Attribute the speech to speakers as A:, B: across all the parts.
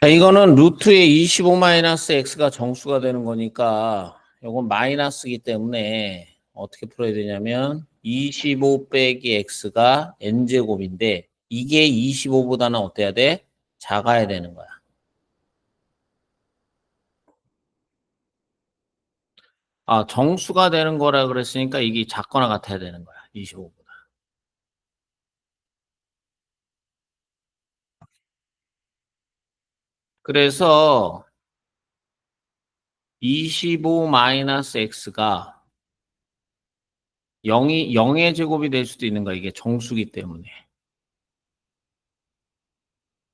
A: 자, 이거는 루트의 25-x가 정수가 되는 거니까 이건 마이너스이기 때문에 어떻게 풀어야 되냐면 25 빼기 x가 n제곱인데 이게 25보다는 어때야 돼? 작아야 되는 거야. 아, 정수가 되는 거라 그랬으니까 이게 작거나 같아야 되는 거야. 25보다. 그래서 25-x가 0의 제곱이 될 수도 있는 거야. 이게 정수기 때문에.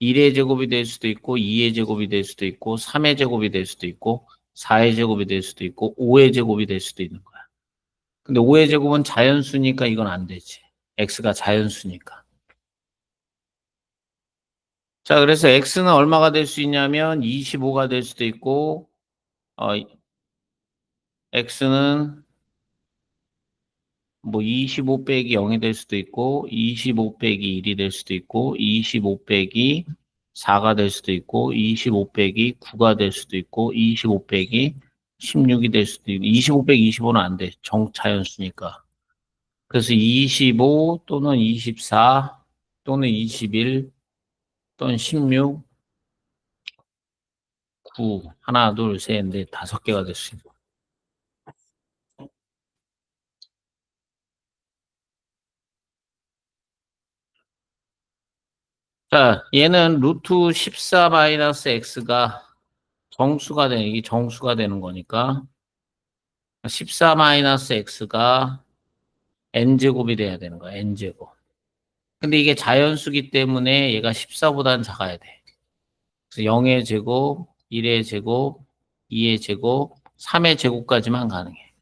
A: 1의 제곱이 될 수도 있고, 2의 제곱이 될 수도 있고, 3의 제곱이 될 수도 있고, 4의 제곱이 될 수도 있고, 5의 제곱이 될 수도 있는 거야. 근데 5의 제곱은 자연수니까 이건 안 되지. x가 자연수니까. 자, 그래서 x는 얼마가 될 수 있냐면 25가 될 수도 있고, 어, x는 뭐 25 빼기 0이 될 수도 있고, 25 빼기 1이 될 수도 있고, 25 빼기 4가 될 수도 있고, 25 빼기 9가 될 수도 있고, 25 빼기 16이 될 수도 있고, 25 빼기 25는 안 돼. 정차연수니까. 그래서 25 또는 24 또는 21 또는 16, 9, 하나, 둘, 셋, 넷, 다섯 개가 될 수 있고. 자, 얘는 루트 14-x가 정수가 되는, 이게 정수가 되는 거니까 14-x가 n제곱이 돼야 되는 거야, n제곱. 근데 이게 자연수기 때문에 얘가 14보다는 작아야 돼. 그래서 0의 제곱, 1의 제곱, 2의 제곱, 3의 제곱까지만 가능해.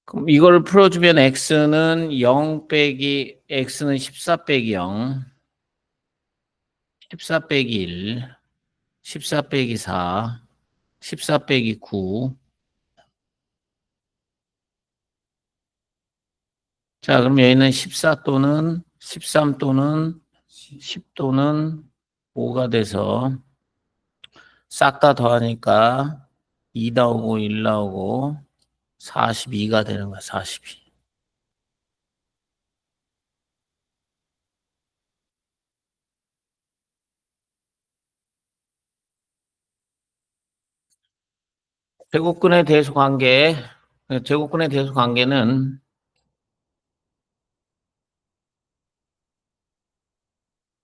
A: 그럼 이걸 풀어주면 x는 0 빼기, x는 14 빼기 0, 14 빼기 1, 14 빼기 4, 14 빼기 9. 자, 그럼 여기는 14 또는 13 또는 10 또는 5가 돼서 싹 다 더하니까 2 나오고 1 나오고 42가 되는 거야, 42. 제곱근의 대수 관계, 제곱근의 대수 관계는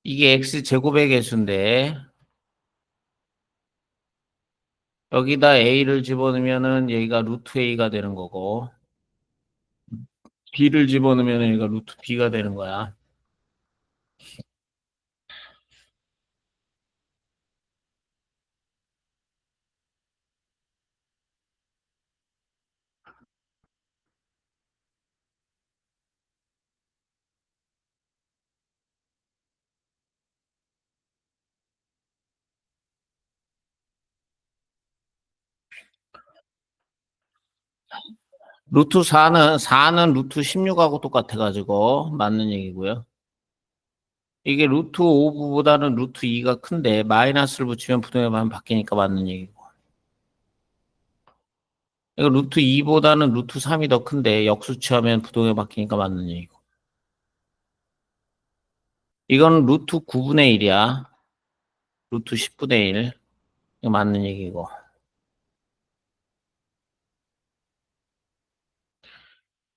A: 이게 x제곱의 개수인데 여기다 a를 집어넣으면은 여기가 루트 a가 되는 거고 b를 집어넣으면 여기가 루트 b가 되는 거야. 루트 4는 루트 16하고 똑같아가지고 맞는 얘기고요. 이게 루트 5보다는 루트 2가 큰데 마이너스를 붙이면 부동의만 바뀌니까 맞는 얘기고. 이거 루트 2보다는 루트 3이 더 큰데 역수치하면 부동의 바뀌니까 맞는 얘기고. 이건 루트 9분의 1이야. 루트 10분의 1. 이거 맞는 얘기고.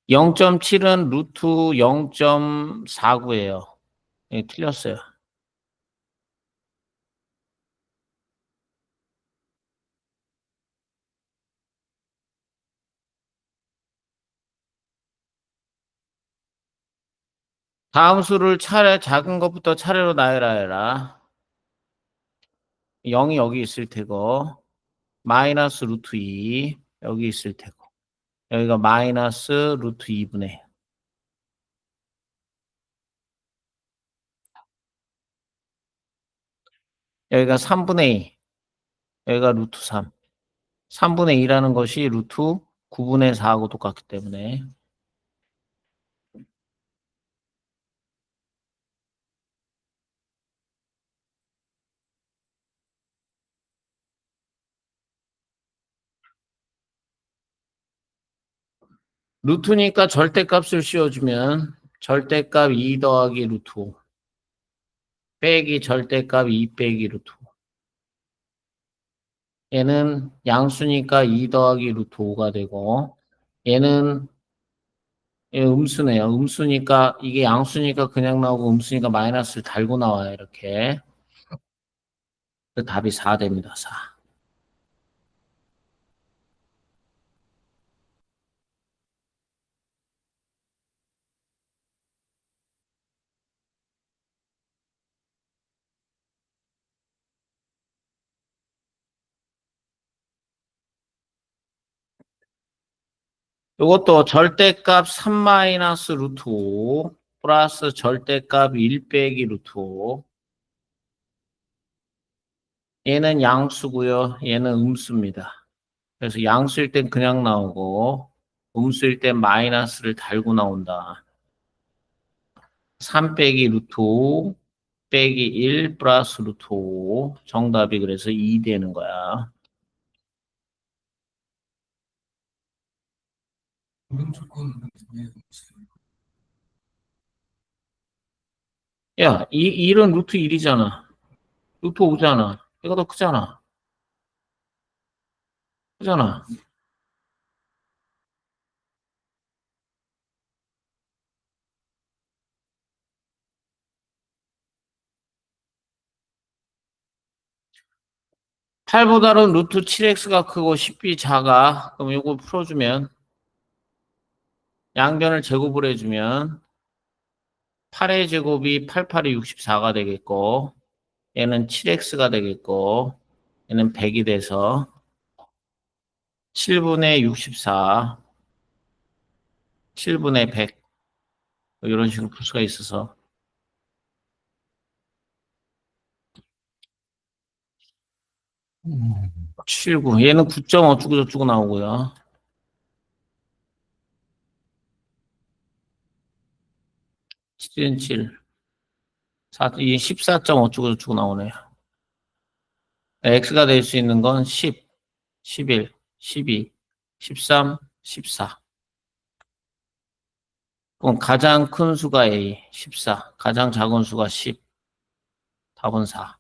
A: 0.7은 루트 0.49예요. 예, 틀렸어요. 다음 수를 작은 것부터 차례로 나열하 해라. 0이 여기 있을 테고, 마이너스 루트 2 여기 있을 테고, 여기가 마이너스 루트 2분의 여기가 3분의 2, 여기가 루트 3. 3분의 2라는 것이 루트 9분의 4하고 똑같기 때문에 루트니까 절대값을 씌워주면 절대값 2 더하기 루트 5 빼기 절대값 2 빼기 루트 5. 얘는 양수니까 2 더하기 루트 5가 되고 얘는 음수네요. 음수니까 이게 양수니까 그냥 나오고 음수니까 마이너스를 달고 나와요. 이렇게. 그 답이 4 됩니다. 4. 이것도 절대값 3 마이너스 루트 5 플러스 절대값 1 빼기 루트 5. 얘는 양수고요. 얘는 음수입니다. 그래서 양수일 땐 그냥 나오고 음수일 땐 마이너스를 달고 나온다. 3 빼기 루트 5 빼기 1 플러스 루트 5. 정답이 그래서 2 되는 거야. 야, 1은 루트 1이잖아. 루트 5잖아. 얘가 더 크잖아. 크잖아. 8보다는 루트 7x가 크고 10b 작아. 그럼 이거 풀어주면 양변을 제곱을 해주면 8의 제곱이 88이 64가 되겠고 얘는 7x가 되겠고 얘는 100이 돼서 7분의 64, 7분의 100 이런 식으로 풀 수가 있어서 79 얘는 9점 어쩌고 저쩌고 나오고요. 7은 7, 4, 14점 어쩌고 저쩌고 나오네요. x가 될 수 있는 건 10, 11, 12, 13, 14. 그럼 가장 큰 수가 A, 14. 가장 작은 수가 10. 답은 4.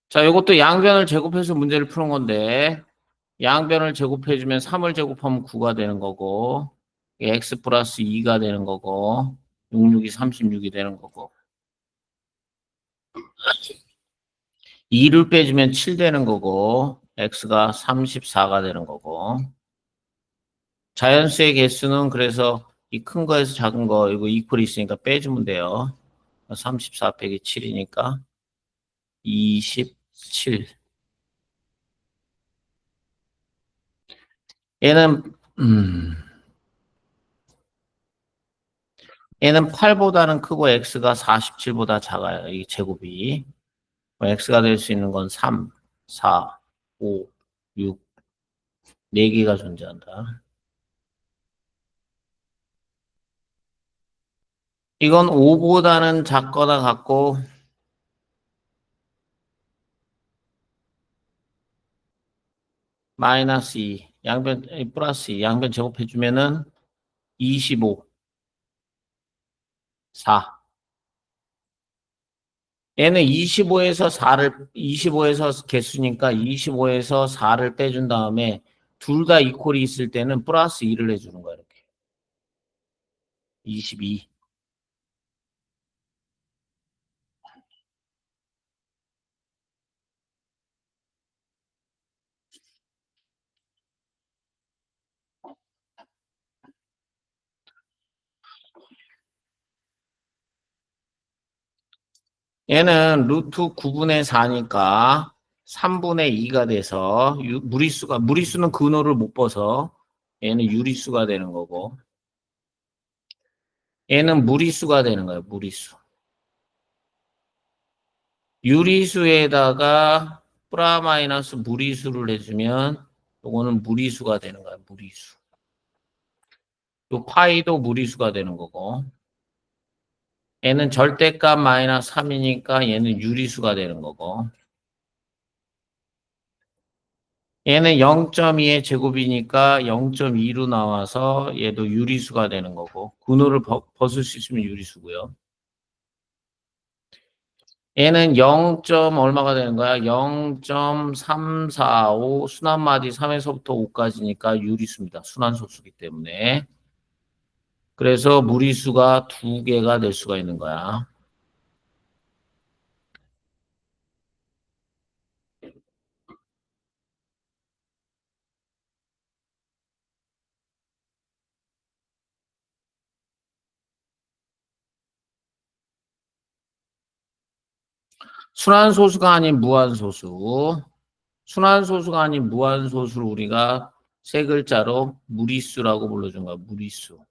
A: 자, 이것도 양변을 제곱해서 문제를 푸는 건데, 양변을 제곱해주면 3을 제곱하면 9가 되는 거고, x 플러스 2가 되는 거고, 66이 36이 되는 거고, 2를 빼주면 7 되는 거고, x가 34가 되는 거고, 자연수의 개수는 그래서 이 큰 거에서 작은 거, 이거 이퀄이 있으니까 빼주면 돼요. 34 빼기 7이니까 27. 얘는, 음, 얘는 8보다는 크고 x가 47보다 작아요. 이 제곱이. x가 될 수 있는 건 3, 4, 5, 6, 4개가 존재한다. 이건 5보다는 작거나 같고, 마이너스 2, 양변, 플러스 2, 양변 제곱해주면은 25, 4. 얘는 25에서 4를, 25에서 개수니까 25에서 4를 빼준 다음에 둘 다 이퀄이 있을 때는 플러스 2를 해주는 거야, 이렇게. 22. 얘는 루트 9분의 4니까 3분의 2가 돼서 무리수는 근호를 못 벗어 얘는 유리수가 되는 거고 얘는 무리수가 되는 거예요. 무리수. 유리수에다가 프라 마이너스 무리수를 해주면 요거는 무리수가 되는 거예요. 무리수. 요 파이도 무리수가 되는 거고 얘는 절대값 마이너스 3이니까 얘는 유리수가 되는 거고. 얘는 0.2의 제곱이니까 0.2로 나와서 얘도 유리수가 되는 거고. 근호를 벗을 수 있으면 유리수고요. 얘는 0. 얼마가 되는 거야? 0.345 순환마디 3에서부터 5까지니까 유리수입니다. 순환소수기 때문에. 그래서 무리수가 2개가 될 수가 있는 거야. 순환소수가 아닌 무한소수. 순환소수가 아닌 무한소수를 우리가 세 글자로 무리수라고 불러준 거야. 무리수.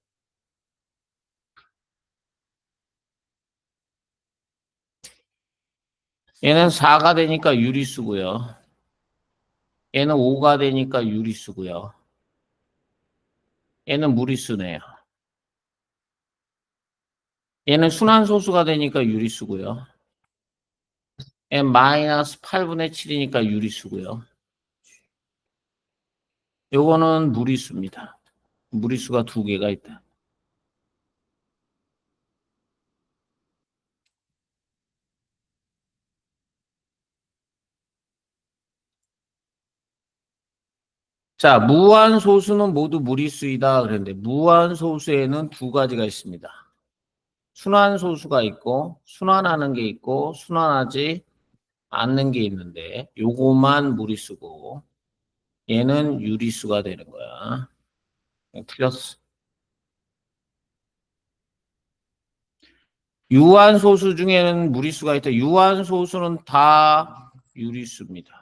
A: 얘는 4가 되니까 유리수고요. 얘는 5가 되니까 유리수고요. 얘는 무리수네요. 얘는 순환소수가 되니까 유리수고요. 얘는 마이너스 8분의 7이니까 유리수고요. 요거는 무리수입니다. 무리수가 2개가 있다. 자, 무한소수는 모두 무리수이다 그랬는데 무한소수에는 2가지가 있습니다. 순환소수가 있고 순환하는 게 있고 순환하지 않는 게 있는데 요거만 무리수고 얘는 유리수가 되는 거야. 틀렸어. 유한소수 중에는 무리수가 있다. 유한소수는 다 유리수입니다.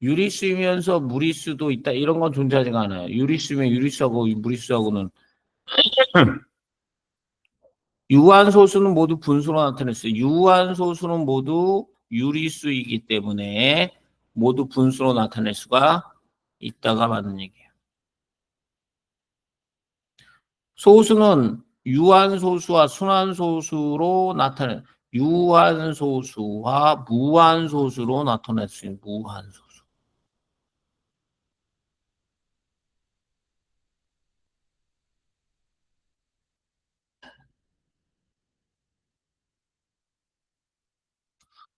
A: 유리수이면서 무리수도 있다. 이런 건 존재하지가 않아요. 유리수면 유리수하고 무리수하고는 유한소수는 모두 분수로 나타냈어요. 유한소수는 모두 유리수이기 때문에 모두 분수로 나타낼 수가 있다가 맞는 얘기예요. 소수는 유한소수와 순환소수로 나타내 유한소수와 무한소수로 나타낼 수 있는 무한소수.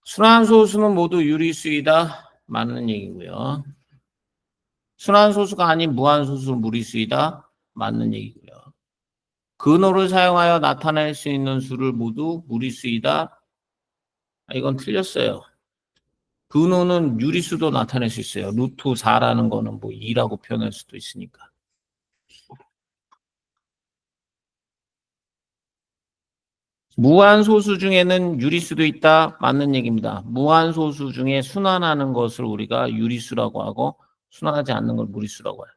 A: 순환소수는 모두 유리수이다. 맞는 얘기고요. 순환소수가 아닌 무한소수는 무리수이다. 맞는 얘기고요. 근호를 사용하여 나타낼 수 있는 수를 모두 무리수이다. 이건 틀렸어요. 근호는 유리수도 나타낼 수 있어요. 루트 4라는 거는 뭐 2라고 표현할 수도 있으니까. 무한소수 중에는 유리수도 있다. 맞는 얘기입니다. 무한소수 중에 순환하는 것을 우리가 유리수라고 하고 순환하지 않는 걸 무리수라고 해요.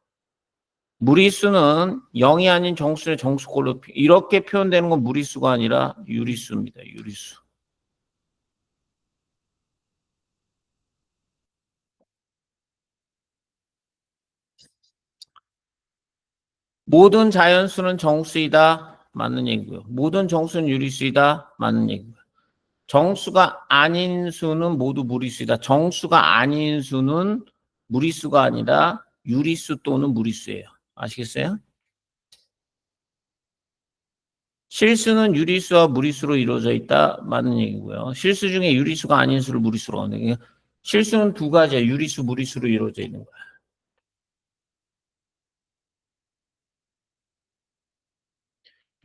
A: 무리수는 0이 아닌 정수의 정수꼴로 이렇게 표현되는 건 무리수가 아니라 유리수입니다. 유리수. 모든 자연수는 정수이다. 맞는 얘기고요. 모든 정수는 유리수이다. 맞는 얘기고요. 정수가 아닌 수는 모두 무리수이다. 정수가 아닌 수는 무리수가 아니라 유리수 또는 무리수예요. 아시겠어요? 실수는 유리수와 무리수로 이루어져 있다. 맞는 얘기고요. 실수 중에 유리수가 아닌 수를 무리수로 하는 게 실수는 2가지야. 유리수, 무리수로 이루어져 있는 거야.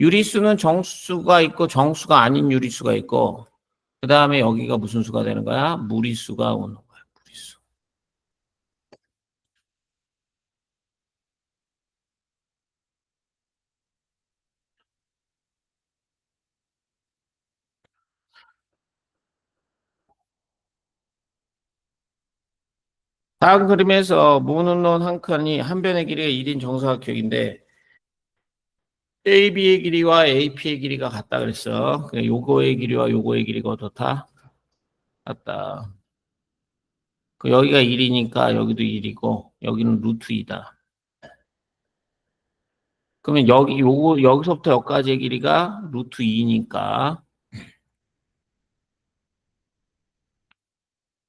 A: 유리수는 정수가 있고 정수가 아닌 유리수가 있고 그 다음에 여기가 무슨 수가 되는 거야? 무리수가 오는 거야. 무리수. 다음 그림에서 모노론 한 칸이 한 변의 길이가 1인 정사각형인데 AB의 길이와 AP의 길이가 같다 그랬어. 요거의 길이와 요거의 길이가 어떻다? 같다. 여기가 1이니까 여기도 1이고 여기는 루트 2다. 그러면 여기서부터 여기까지의 길이가 루트 2니까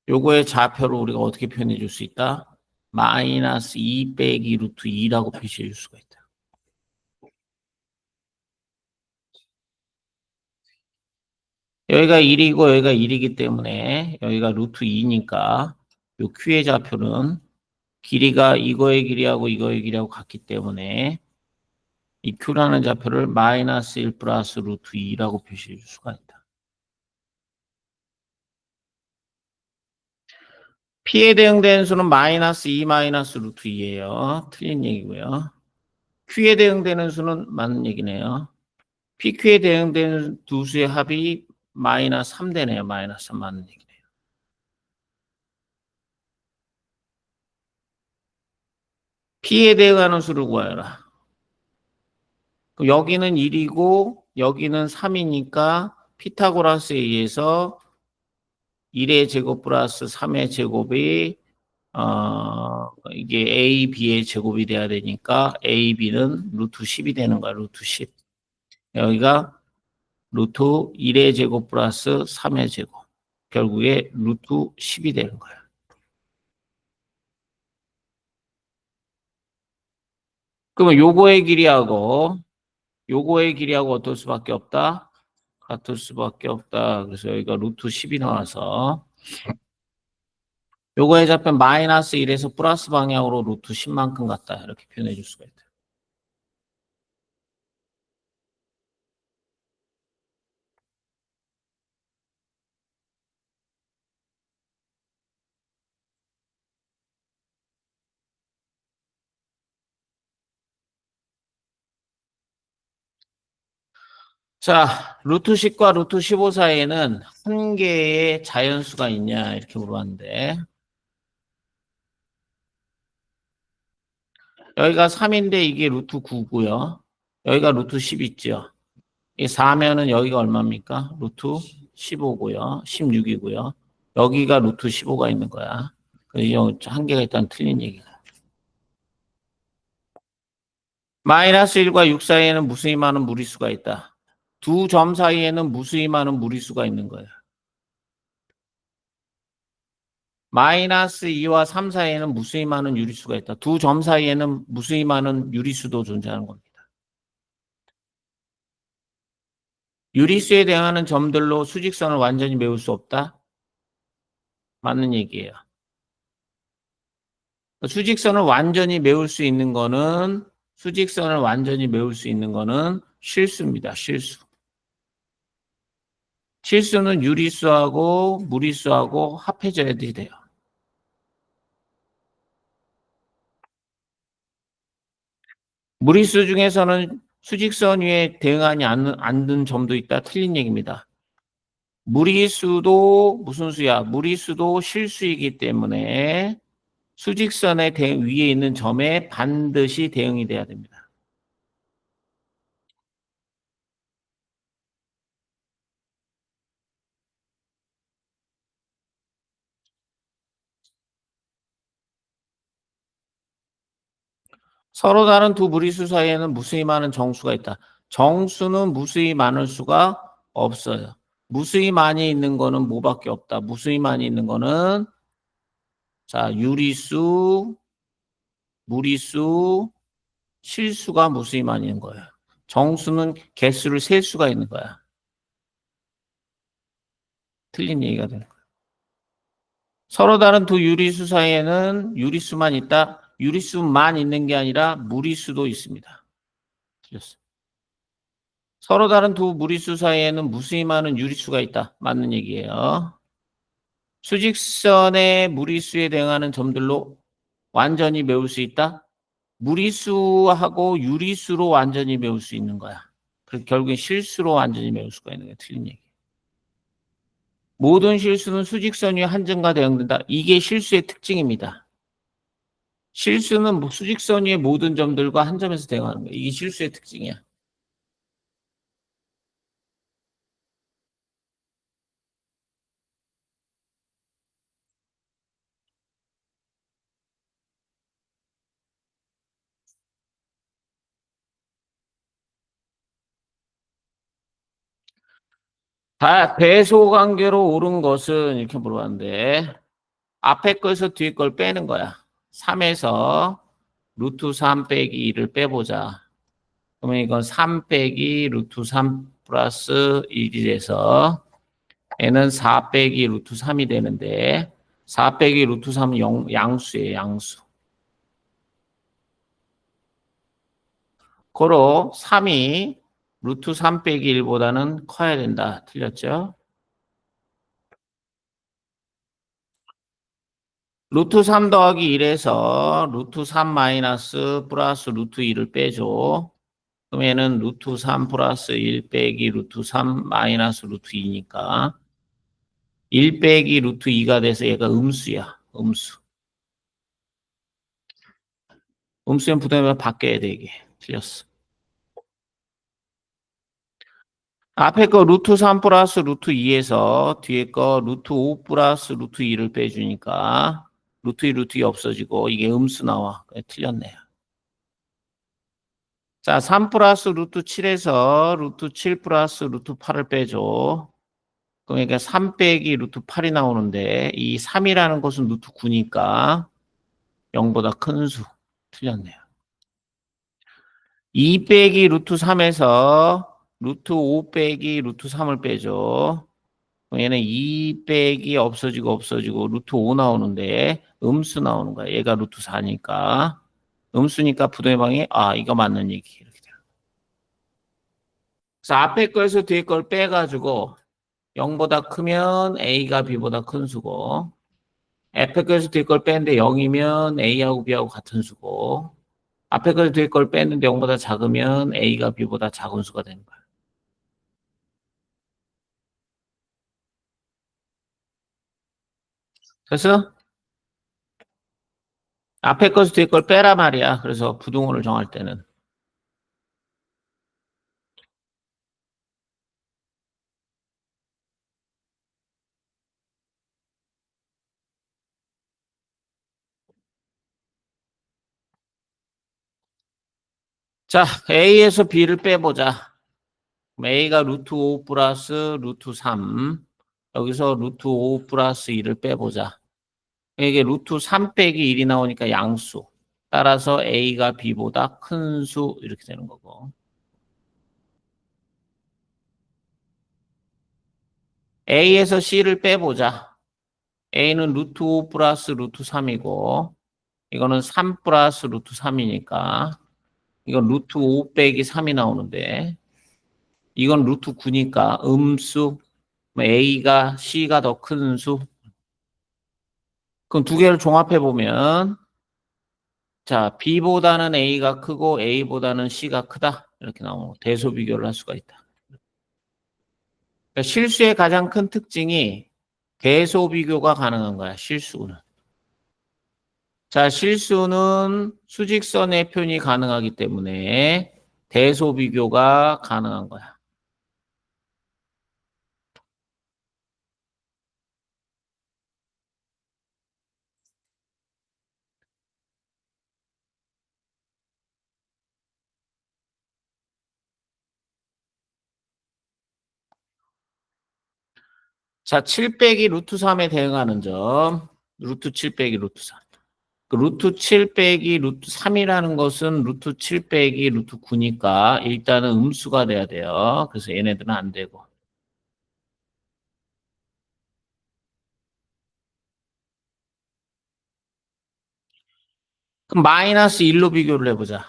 A: 요거의 좌표를 우리가 어떻게 표현해 줄 수 있다? 마이너스 2 빼기 루트 2라고 표시해 줄 수가 있다. 여기가 1이고 여기가 1이기 때문에 여기가 루트 2니까 요 Q의 좌표는 길이가 이거의 길이하고 이거의 길이하고 같기 때문에 이 Q라는 좌표를 마이너스 1 플러스 루트 2라고 표시해 줄 수가 있다. P에 대응되는 수는 마이너스 2 마이너스 루트 2예요. 틀린 얘기고요. Q에 대응되는 수는 맞는 얘기네요. PQ에 대응되는 두 수의 합이 마이너스 3 되네요. 마이너스 3 맞는 얘기네요. P에 대응하는 수를 구하여라. 여기는 1이고 여기는 3이니까 피타고라스에 의해서 1의 제곱 플러스 3의 제곱이 이게 A, B의 제곱이 돼야 되니까 A, B는 루트 10이 되는 거야. 루트 10. 여기가 루트 1의 제곱 플러스 3의 제곱. 결국에 루트 10이 되는 거야. 그러면 요거의 길이하고 어떨 수밖에 없다? 같을 수밖에 없다. 그래서 여기가 루트 10이 나와서 요거의 좌표 마이너스 1에서 플러스 방향으로 루트 10만큼 같다. 이렇게 표현해 줄 수가 있다. 자, 루트 10과 루트 15 사이에는 한 개의 자연수가 있냐 이렇게 물어봤는데 여기가 3인데 이게 루트 9고요. 여기가 루트 10 있죠. 이 4면은 여기가 얼마입니까? 루트 15고요. 16이고요. 여기가 루트 15가 있는 거야. 그래서 한 개가 일단 틀린 얘기가. 마이너스 1과 6 사이에는 무수히 많은 무리수가 있다. 두 점 사이에는 무수히 많은 무리수가 있는 거예요. 마이너스 2와 3 사이에는 무수히 많은 유리수가 있다. 두 점 사이에는 무수히 많은 유리수도 존재하는 겁니다. 유리수에 대응하는 점들로 수직선을 완전히 메울 수 없다? 맞는 얘기예요. 수직선을 완전히 메울 수 있는 거는 실수입니다. 실수. 실수는 유리수하고 무리수하고 합해져야 돼요. 무리수 중에서는 수직선 위에 대응하지 않는 점도 있다. 틀린 얘기입니다. 무리수도 무슨 수야? 무리수도 실수이기 때문에 수직선의 위에 있는 점에 반드시 대응이 돼야 됩니다. 서로 다른 두 무리수 사이에는 무수히 많은 정수가 있다. 정수는 무수히 많을 수가 없어요. 무수히 많이 있는 거는 뭐밖에 없다. 무수히 많이 있는 거는 자, 유리수, 무리수, 실수가 무수히 많이 있는 거예요. 정수는 개수를 셀 수가 있는 거야. 틀린 얘기가 되는 거야. 서로 다른 두 유리수 사이에는 유리수만 있다. 유리수만 있는 게 아니라 무리수도 있습니다. 틀렸어. 서로 다른 두 무리수 사이에는 무수히 많은 유리수가 있다. 맞는 얘기예요. 수직선의 무리수에 대응하는 점들로 완전히 메울 수 있다. 무리수하고 유리수로 완전히 메울 수 있는 거야. 그래서 결국엔 실수로 완전히 메울 수가 있는 게 틀린 얘기. 모든 실수는 수직선 위에 한 점과 대응된다. 이게 실수의 특징입니다. 실수는 수직선 위의 모든 점들과 한 점에서 대응하는 거야. 이게 실수의 특징이야. 배소 관계로 옳은 것은 이렇게 물어봤는데 앞에 거에서 뒤에 걸 빼는 거야. 3에서 루트 3 빼기 2를 빼보자. 그러면 이건 3 빼기 루트 3 플러스 1이 돼서 얘는 4 빼기 루트 3이 되는데 4 빼기 루트 3은 양수예요. 양수. 고로 3이 루트 3 빼기 1보다는 커야 된다. 틀렸죠? 루트 3 더하기 1에서 루트 3 마이너스 플러스 루트 2를 빼줘. 그럼 얘는 루트 3 플러스 1 빼기 루트 3 마이너스 루트 2니까 1 빼기 루트 2가 돼서 얘가 음수야. 음수. 음수면 부등호를 바뀌어야 돼 이게. 틀렸어. 앞에 거 루트 3 플러스 루트 2에서 뒤에 거 루트 5 플러스 루트 2를 빼주니까 루트 2, 루트 2 없어지고 이게 음수 나와. 틀렸네요. 자, 3 플러스 루트 7에서 루트 7 플러스 루트 8을 빼줘. 그러니까 3 빼기 루트 8이 나오는데 이 3이라는 것은 루트 9니까 0보다 큰 수. 틀렸네요. 2 빼기 루트 3에서 루트 5 빼기 루트 3을 빼줘. 얘는 2 빼기 없어지고 루트 5 나오는데 음수 나오는 거야. 얘가 루트 4니까. 음수니까 부등의 방이 이거 맞는 얘기. 이렇게 돼요. 그래서 앞에 거에서 뒤에 걸 빼가지고 0보다 크면 A가 B보다 큰 수고 앞에 거에서 뒤에 걸 뺐는데 0이면 A하고 B하고 같은 수고 앞에 거에서 뒤에 걸 뺐는데 0보다 작으면 A가 B보다 작은 수가 되는 거야. 그래서 앞에 거에서 뒤에 걸 빼라 말이야. 그래서 부등호를 정할 때는. 자, A에서 B를 빼보자. A가 루트 5 플러스 루트 3. 여기서 루트 5 플러스 2를 빼보자. 이게 루트 3 빼기 1이 나오니까 양수. 따라서 A가 B보다 큰 수 이렇게 되는 거고. A에서 C를 빼보자. A는 루트 5 플러스 루트 3이고 이거는 3 플러스 루트 3이니까 이건 루트 5 빼기 3이 나오는데 이건 루트 9니까 음수 A가 C가 더 큰 수. 그럼 두 개를 종합해 보면 자 B보다는 A가 크고 A보다는 C가 크다 이렇게 나오고 대소 비교를 할 수가 있다. 그러니까 실수의 가장 큰 특징이 대소 비교가 가능한 거야. 실수는. 자 실수는 수직선의 표현이 가능하기 때문에 대소 비교가 가능한 거야. 자, 7 빼기 루트 3에 대응하는 점. 루트 7 빼기 루트 3. 그 루트 7 빼기 루트 3이라는 것은 루트 7 빼기 루트 9니까 일단은 음수가 돼야 돼요. 그래서 얘네들은 안 되고. 그럼 마이너스 1로 비교를 해보자.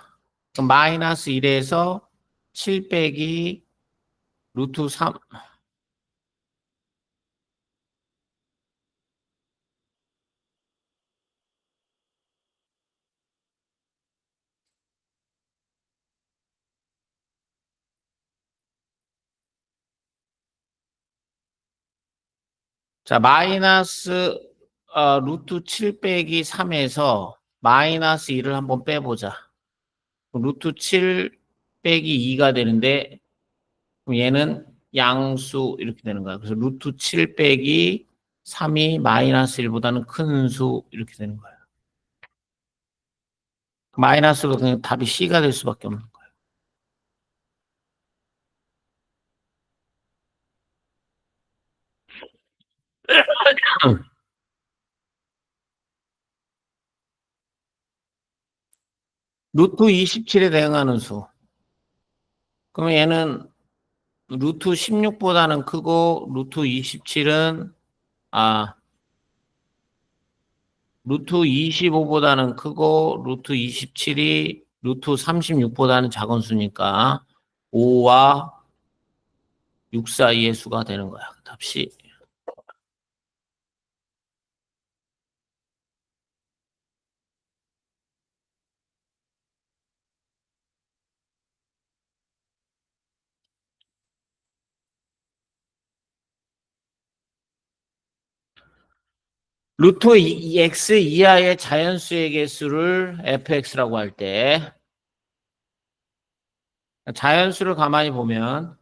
A: 그럼 마이너스 1에서 7 빼기 루트 3. 자, 마이너스 루트 7 빼기 3에서 마이너스 1을 한번 빼보자. 루트 7 빼기 2가 되는데 그럼 얘는 양수 이렇게 되는 거야. 그래서 루트 7 빼기 3이 마이너스 1보다는 큰 수 이렇게 되는 거야. 마이너스로 그냥 답이 C가 될 수밖에 없는 거야. 루트 27에 대응하는 수. 그럼 얘는 루트 16보다는 크고 루트 27은 루트 25보다는 크고 루트 27이 루트 36보다는 작은 수니까 5와 6 사이의 수가 되는 거야. 답 C. 루트 x 이하의 자연수의 개수를 fx라고 할 때 자연수를 가만히 보면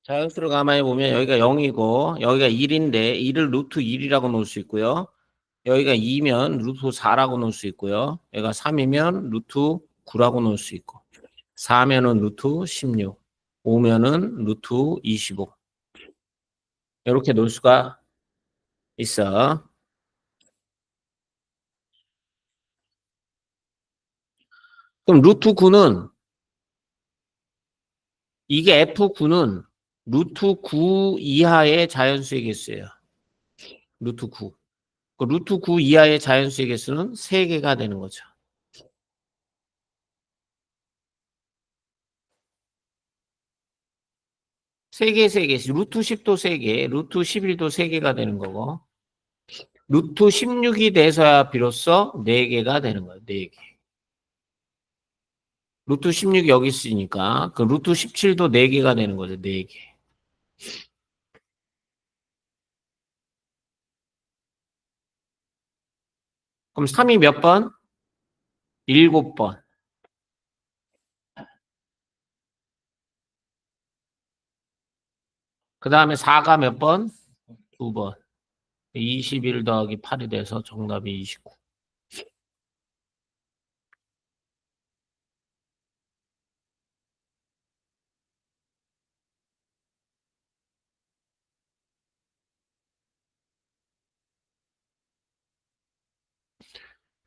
A: 자연수를 가만히 보면 여기가 0이고 여기가 1인데 1을 루트 1이라고 놓을 수 있고요. 여기가 2면 루트 4라고 놓을 수 있고요. 여기가 3이면 루트 9라고 놓을 수 있고 4면은 루트 16, 5면은 루트 25 이렇게 놓을 수가 있어. 그럼 루트 9는 이게 F9는 루트 9 이하의 자연수의 개수예요. 루트 9. 그 루트 9 이하의 자연수의 개수는 3개가 되는 거죠. 3개, 3개씩. 루트 10도 3개, 루트 11도 3개가 되는 거고, 루트 16이 돼서야 비로소 4개가 되는 거예요. 4개. 루트 16이 여기 있으니까, 그 루트 17도 4개가 되는 거죠. 4개. 그럼 3이 몇 번? 7번. 그 다음에 4가 몇 번? 2번. 21 더하기 8이 돼서 정답이 29.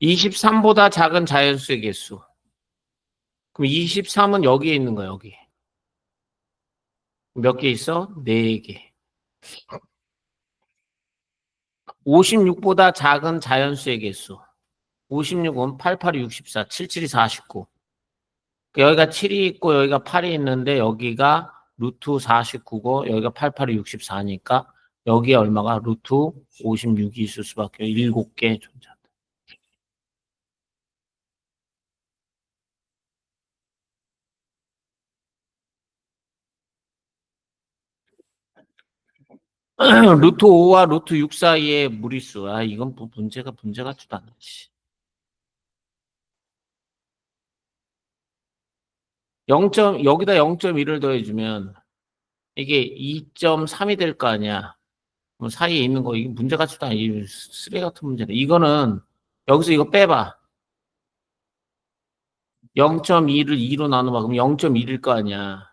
A: (23보다) 작은 자연수의 개수. 그럼 23은 여기에 있는 거야, 여기. 몇 개 있어? 4개. 56보다 작은 자연수의 개수. 56은 8, 8이 64, 7, 7이 49. 여기가 7이 있고 여기가 8이 있는데 여기가 루트 49고 여기가 8, 8이 64니까 여기에 얼마가 루트 56이 있을 수밖에 7개 존재한다. 루트 5와 루트 6 사이의 무리수. 이건 뭐 문제 같지도 않아. 여기다 0.1을 더해주면 이게 2.3이 될 거 아니야. 뭐 사이에 있는 거 이게 문제 같지도 않아. 이 쓰레기 같은 문제네. 이거는 여기서 이거 빼봐. 0.2를 2로 나눠봐. 그럼 0.1일 거 아니야.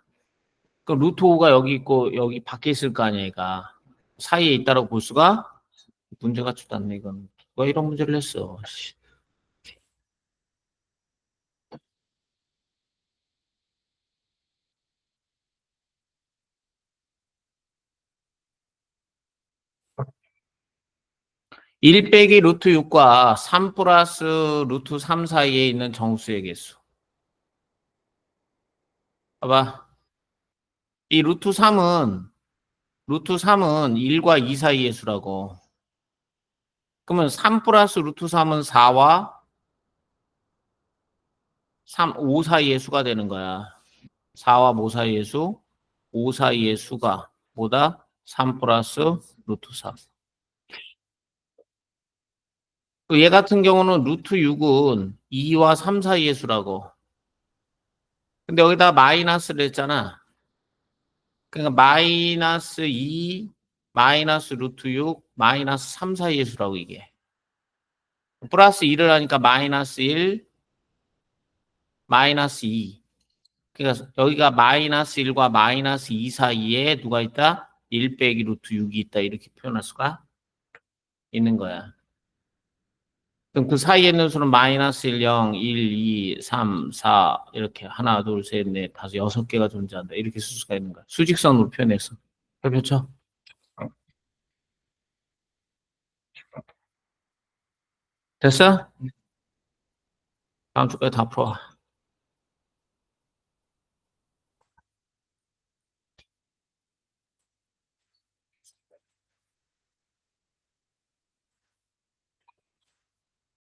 A: 그럼 루트 5가 여기 있고 여기 밖에 있을 거 아니야, 얘가. 사이에 있다라고 볼 수가 문제 같지도 않네, 이건. 왜 이런 문제를 냈어? 1 빼기 루트 6과 3 플러스 루트 3 사이에 있는 정수의 개수. 봐봐. 이 루트3은 1과 2 사이의 수라고. 그러면 3 플러스 루트 3은 4와 5 사이의 수가 되는 거야. 4와 5 사이의 수, 5 사이의 수가 뭐다? 3 플러스 루트 4. 얘 같은 경우는 루트 6은 2와 3 사이의 수라고. 근데 여기다 마이너스를 했잖아. 그러니까 마이너스 2, 마이너스 루트 6, 마이너스 3 사이의 수라고 이게. 플러스 1을 하니까 마이너스 1, 마이너스 2. 그러니까 여기가 마이너스 1과 마이너스 2 사이에 누가 있다? 1 빼기 루트 6이 있다. 이렇게 표현할 수가 있는 거야. 그럼 그 사이에 있는 수는 마이너스 1, 0, 1, 2, 3, 4 이렇게 하나, 둘, 셋, 넷, 다섯, 6개가 존재한다. 이렇게 쓸 수가 있는 거야. 수직선으로 표현해서. 그렇죠? 됐어? 다음 주까지 다 풀어.